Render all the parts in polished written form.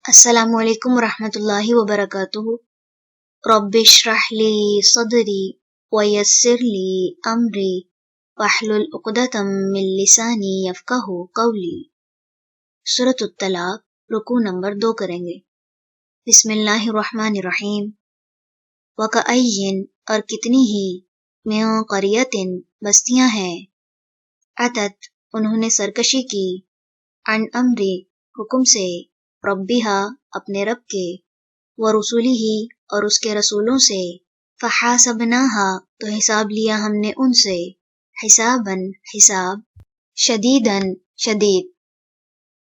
السلام علیکم ورحمۃ اللہ وبرکاتہ۔ رب اشرح لی صدری ویسر لی امری واحلل عقدۃ من لسانی یفقہوا قولی۔ سورۃ الطلاق رکوع نمبر 2 کریں گے۔ بسم اللہ الرحمن الرحیم۔ وکأین اور کتنی ہی، من قریۃ بستیاں ہیں، عتت انہوں نے سرکشی کی، عن امری حکم سے، ربہا اپنے رب کے، ورسولہ اور اس کے رسولوں سے، فحاسبناہا تو حساب لیا ہم نے ان سے، حساباً حساب، شدیداً شدید،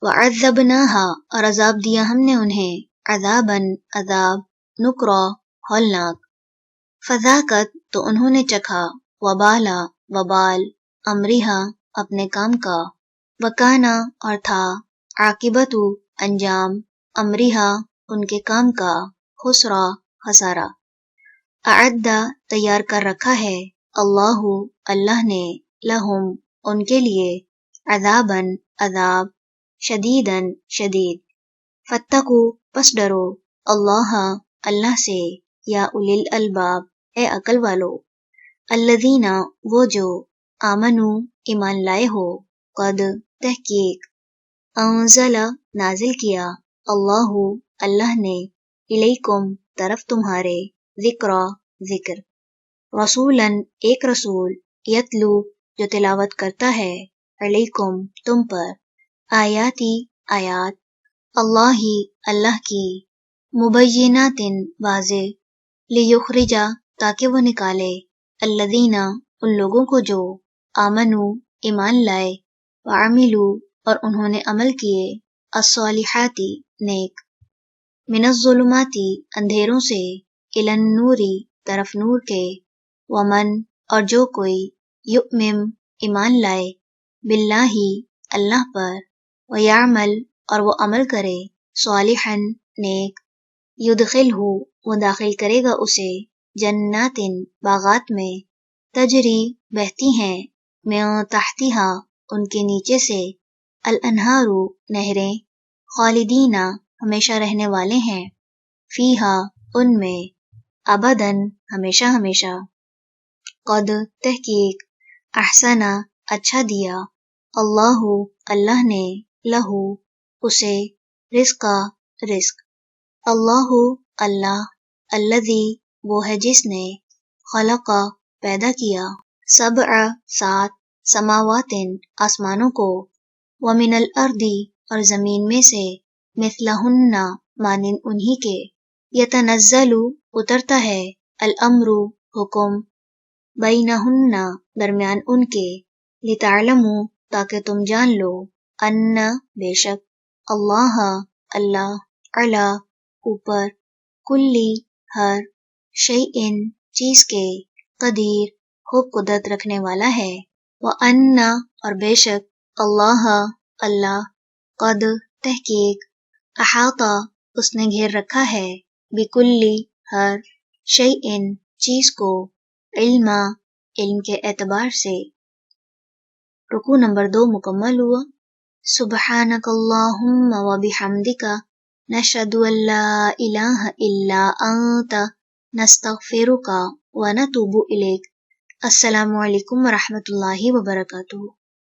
وعذبناہا اور عذاب دیا ہم نے انہیں، عذاباً عذاب، نکرا ہولناک، فذاقت تو انہوں نے چکھا، وبالا وبال، امرہا اپنے کام کا، وکانا اور تھا، عاقبت انجام، امرہا ان کے کام کا، خسرا خسارہ۔ اعدّا تیار کر رکھا ہے، اللہ اللہ نے، لہم ان کے لیے، عذاباً عذاب، شدیداً شدید، فاتقوا پس ڈرو، اللہ اللہ سے، یا اولی الالباب اے عقل والو، الذین وہ جو، آمنو ایمان لائے ہو، قد تحقیق، انزل نازل کیا، اللہ اللہ نے، الیکم طرف تمہارے، ذکرا ذکر، رسولاً ایک رسول، یتلو جو تلاوت کرتا ہے، علیکم تم پر، آیاتی آیات، اللہ اللہ کی، مبینات واضح، لیخرجا تاکہ وہ نکالے، الذین ان لوگوں کو جو، آمنو ایمان لائے، وعملوا اور انہوں نے عمل کیے، الصالحاتی نیک، من الظلماتی اندھیروں سے، الی النوری طرف نور کے، ومن اور جو کوئی، یؤمن ایمان لائے، باللہ اللہ پر، ویعمل اور وہ عمل کرے، صالحاً نیک، یدخلہ وہ داخل کرے گا اسے، جنات باغات میں، تجری بہتی ہیں، من تحتہا ان کے نیچے سے، الانہار نہریں، خالدین ہمیشہ رہنے والے ہیں، فیہا ان میں، ابداً ہمیشہ ہمیشہ، قد تحقیق، احسن اچھا دیا، اللہ اللہ نے، لہو اسے، رزقا رزق، اللہ اللہ، الذی وہ ہے جس نے، خلق پیدا کیا، سبع سات، سماوات آسمانوں کو، ومن الارض اور زمین میں سے، مثلہن مانند انہی کے، یتنزل اترتا ہے، الامر حکم، بینہن درمیان ان کے، لتعلموا تاکہ تم جان لو، ان بے شک، اللہ اللہ، علی اوپر، کلی ہر، شیئن چیز کے، قدیر خوب قدرت رکھنے والا ہے، وان اور بے شک، اللہ اللہ، قد تحقیق، احاطہ اس نے گھیر رکھا ہے، بکلی ہر، شیئن چیز کو، علما علم کے اعتبار سے۔ رکوع نمبر 2 مکمل ہوا۔ سبحانک اللہم وبحمدک، نشہد ان لا الہ الا انت، نستغفرک ونتوب الیک۔ السلام علیکم ورحمۃ اللہ وبرکاتہ۔